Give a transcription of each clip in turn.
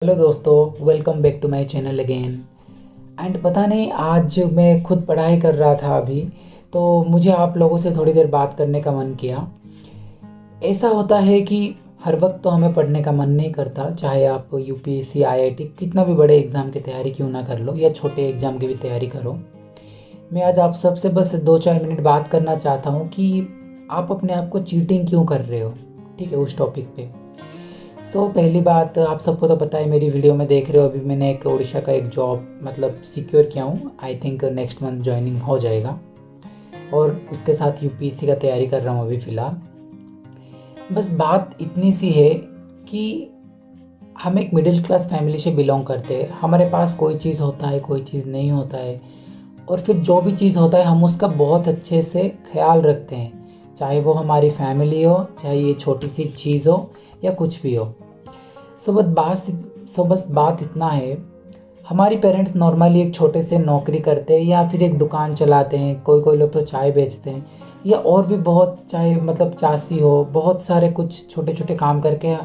Hello दोस्तों, welcome back to my channel again. And पता नहीं, आज मैं खुद पढ़ाई कर रहा था अभी, तो मुझे आप लोगों से थोड़ी देर बात करने का मन किया। ऐसा होता है कि हर वक्त तो हमें पढ़ने का मन नहीं करता, चाहे आप यूपीएससी आईआईटी कितना भी बड़े एग्ज़ाम की तैयारी क्यों ना कर लो या छोटे एग्ज़ाम की भी तैयारी करो। मैं आज आप सबसे बस 2-4 मिनट बात करना चाहता हूँ कि आप अपने आप को चीटिंग क्यों कर रहे हो। ठीक है, उस टॉपिक पे। पहली बात, आप सबको तो पता है, मेरी वीडियो में देख रहे हो, अभी मैंने एक उड़ीसा का एक जॉब मतलब सिक्योर किया हूँ। I think next month joining हो जाएगा और उसके साथ यूपीएससी का तैयारी कर रहा हूँ अभी फ़िलहाल। बस बात इतनी सी है कि हम एक मिडिल क्लास फैमिली से बिलोंग करते हैं। हमारे पास कोई चीज़ होता है, कोई चीज़ नहीं होता है, और फिर जो भी चीज़ होता है हम उसका बहुत अच्छे से ख्याल रखते हैं, चाहे वो हमारी फैमिली हो, चाहे ये छोटी सी चीज़ हो या कुछ भी हो। सो बस बात बस बात इतना है, हमारी पेरेंट्स नॉर्मली एक छोटे से नौकरी करते हैं या फिर एक दुकान चलाते हैं, कोई कोई लोग तो चाय बेचते हैं या और भी बहुत, चाहे मतलब चासी हो, बहुत सारे कुछ छोटे छोटे काम करके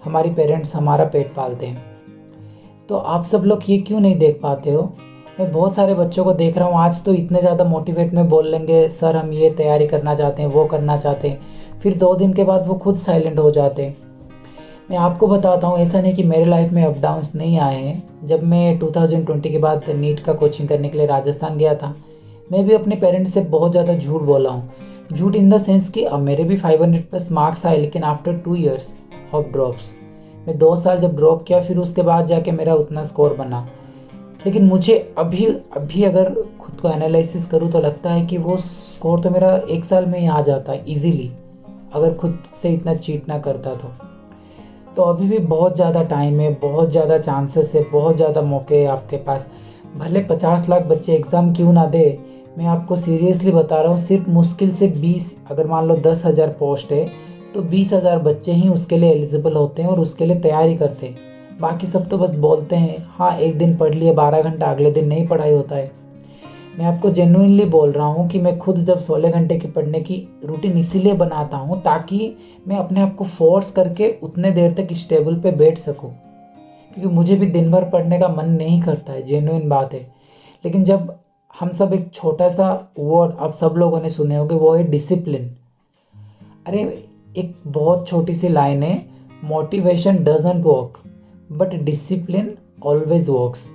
हमारी पेरेंट्स हमारा पेट पालते हैं। तो आप सब लोग ये क्यों नहीं देख पाते हो? मैं बहुत सारे बच्चों को देख रहा हूँ, आज तो इतने ज़्यादा मोटिवेट में बोल लेंगे, सर हम ये तैयारी करना चाहते हैं, वो करना चाहते हैं, फिर 2 दिन के बाद वो खुद साइलेंट हो जाते हैं। मैं आपको बताता हूँ, ऐसा नहीं कि मेरे लाइफ में अप डाउन्स नहीं आए हैं। जब मैं 2020 के बाद नीट का कोचिंग करने के लिए राजस्थान गया था, मैं भी अपने पेरेंट्स से बहुत ज़्यादा झूठ बोला हूँ। झूठ इन द सेंस कि अब मेरे भी 500 प्लस मार्क्स आए, लेकिन आफ्टर 2 years ऑफ ड्रॉप्स, मैं 2 साल जब ड्रॉप किया, फिर उसके बाद जाके मेरा उतना स्कोर बना। लेकिन मुझे अभी अभी अगर खुद को एनालिसिस करूँ तो लगता है कि वो स्कोर तो मेरा 1 साल में ही आ जाता है ईजीली, अगर खुद से इतना चीट ना करता तो अभी भी बहुत ज़्यादा टाइम है, बहुत ज़्यादा चांसेस है, बहुत ज़्यादा मौके है आपके पास। भले 50 लाख बच्चे एग्ज़ाम क्यों ना दे, मैं आपको सीरियसली बता रहा हूँ, सिर्फ मुश्किल से 20, अगर मान लो 10,000 पोस्ट है तो 20,000 बच्चे ही उसके लिए एलिजिबल होते हैं और उसके लिए तैयारी करते हैं। बाकी सब तो बस बोलते हैं, हाँ एक दिन पढ़ लिए 12 घंटा, अगले दिन नहीं पढ़ाई होता है। मैं आपको जेन्युइनली बोल रहा हूँ कि मैं खुद जब 16 घंटे की पढ़ने की रूटीन इसीलिए बनाता हूँ ताकि मैं अपने आप को फोर्स करके उतने देर तक इस टेबल पे बैठ सकूँ, क्योंकि मुझे भी दिन भर पढ़ने का मन नहीं करता है, जेन्युइन बात है। लेकिन जब हम सब, एक छोटा सा वर्ड आप सब लोगों ने सुने होंगे, वो है डिसिप्लिन। अरे, एक बहुत छोटी सी लाइन है, motivation doesn't work but discipline always works.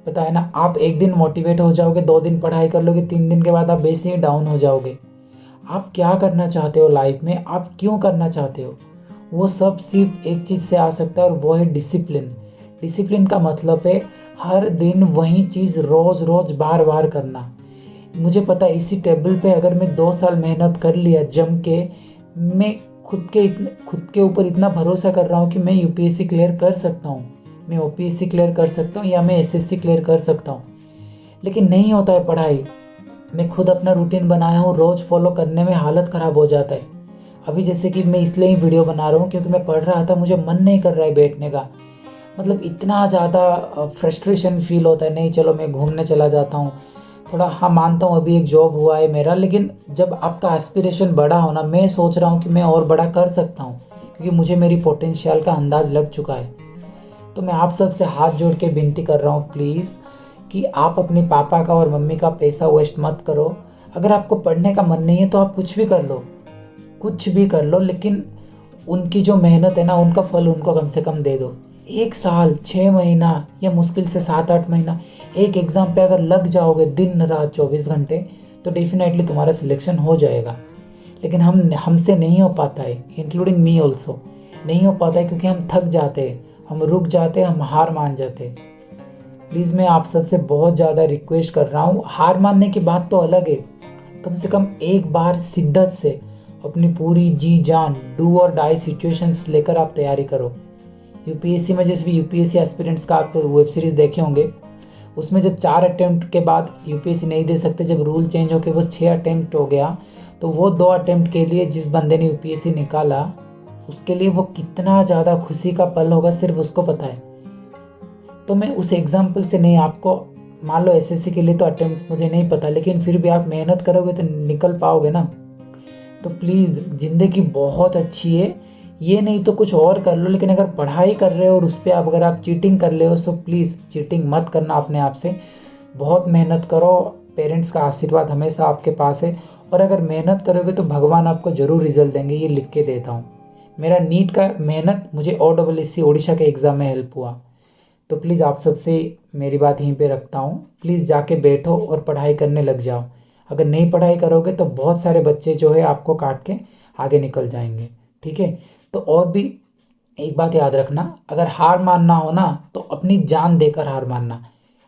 पता है ना, आप एक दिन मोटिवेट हो जाओगे, 2 दिन पढ़ाई कर लोगे, 3 दिन के बाद आप वैसे ही डाउन हो जाओगे। आप क्या करना चाहते हो लाइफ में, आप क्यों करना चाहते हो, वो सब सिर्फ एक चीज़ से आ सकता है, और वो है डिसिप्लिन। डिसिप्लिन का मतलब है हर दिन वही चीज़ रोज़ रोज़ बार बार करना। मुझे पता है, इसी टेबल पे अगर मैं 2 साल मेहनत कर लिया जम के, मैं खुद के ऊपर इतना भरोसा कर रहा हूँ कि मैं यूपीएससी क्लियर कर सकता हूँ, मैं ओपीएससी क्लियर कर सकता हूँ या मैं एसएससी क्लियर कर सकता हूँ। लेकिन नहीं होता है पढ़ाई। मैं खुद अपना रूटीन बनाया हूँ, रोज़ फॉलो करने में हालत ख़राब हो जाता है। अभी जैसे कि मैं इसलिए ही वीडियो बना रहा हूँ क्योंकि मैं पढ़ रहा था, मुझे मन नहीं कर रहा है बैठने का। मतलब इतना ज़्यादा फ्रस्ट्रेशन फील होता है, नहीं चलो मैं घूमने चला जाता हूँ थोड़ा। हाँ मानता हूँ अभी एक जॉब हुआ है मेरा, लेकिन जब आपका एस्पिरेशन बड़ा होना, मैं सोच रहा हूँ कि मैं और बड़ा कर सकता हूँ, क्योंकि मुझे मेरी पोटेंशियल का अंदाज़ लग चुका है। तो मैं आप सबसे हाथ जोड़ के विनती कर रहा हूँ, प्लीज़, कि आप अपने पापा का और मम्मी का पैसा वेस्ट मत करो। अगर आपको पढ़ने का मन नहीं है तो आप कुछ भी कर लो, कुछ भी कर लो, लेकिन उनकी जो मेहनत है ना, उनका फल उनको कम से कम दे दो। 1 साल 6 महीना या मुश्किल से 7-8 महीना एक एग्ज़ाम पे अगर लग जाओगे, दिन रात 24 घंटे, तो डेफिनेटली तुम्हारा सिलेक्शन हो जाएगा। लेकिन हमसे नहीं हो पाता है, इंक्लूडिंग मी ऑल्सो नहीं हो पाता है, क्योंकि हम थक जाते हैं, हम रुक जाते हैं, हम हार मान जाते हैं। प्लीज़ मैं आप सबसे बहुत ज़्यादा रिक्वेस्ट कर रहा हूँ, हार मानने की बात तो अलग है, कम से कम एक बार शिद्दत से अपनी पूरी जी जान, डू और डाई सिचुएशंस लेकर आप तैयारी करो। यूपीएससी में, जैसे भी यूपीएससी एस्पिरेंट्स का आप वेब सीरीज़ देखे होंगे, उसमें जब 4 अटेम्प्ट के बाद यूपीएससी नहीं दे सकते, जब रूल चेंज होकर वो 6 अटेम्प्ट हो गया, तो वो 2 अटेम्प्ट के लिए जिस बंदे ने यूपीएससी निकाला, उसके लिए वो कितना ज़्यादा खुशी का पल होगा, सिर्फ उसको पता है। तो मैं उस एग्जाम्पल से नहीं, आपको मान लो एसएससी के लिए तो अटेम्प्ट मुझे नहीं पता, लेकिन फिर भी आप मेहनत करोगे तो निकल पाओगे ना। तो प्लीज़, ज़िंदगी बहुत अच्छी है, ये नहीं तो कुछ और कर लो, लेकिन अगर पढ़ाई कर रहे हो और उस पर अगर आप चीटिंग कर रहे हो तो प्लीज़ चीटिंग मत करना अपने आप से। बहुत मेहनत करो, पेरेंट्स का आशीर्वाद हमेशा आपके पास है, और अगर मेहनत करोगे तो भगवान आपको ज़रूर रिजल्ट देंगे, ये लिख के देता हूँ। मेरा नीट का मेहनत मुझे OSSC ओडिशा के एग्ज़ाम में हेल्प हुआ। तो प्लीज़ आप सबसे मेरी बात यहीं पे रखता हूँ, प्लीज़ जाके बैठो और पढ़ाई करने लग जाओ। अगर नहीं पढ़ाई करोगे तो बहुत सारे बच्चे जो है आपको काट के आगे निकल जाएंगे, ठीक है। तो और भी एक बात याद रखना, अगर हार मानना हो ना तो अपनी जान देकर हार मानना,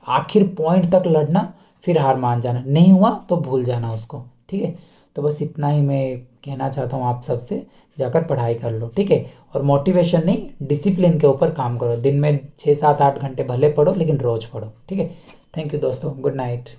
आखिर पॉइंट तक लड़ना, फिर हार मान जाना, नहीं हुआ तो भूल जाना उसको, ठीक है। तो बस इतना ही मैं कहना चाहता हूँ आप सबसे, जाकर पढ़ाई कर लो, ठीक है। और मोटिवेशन नहीं, डिसिप्लिन के ऊपर काम करो, दिन में 6 7 8 घंटे भले पढ़ो लेकिन रोज़ पढ़ो, ठीक है। थैंक यू दोस्तों, गुड नाइट।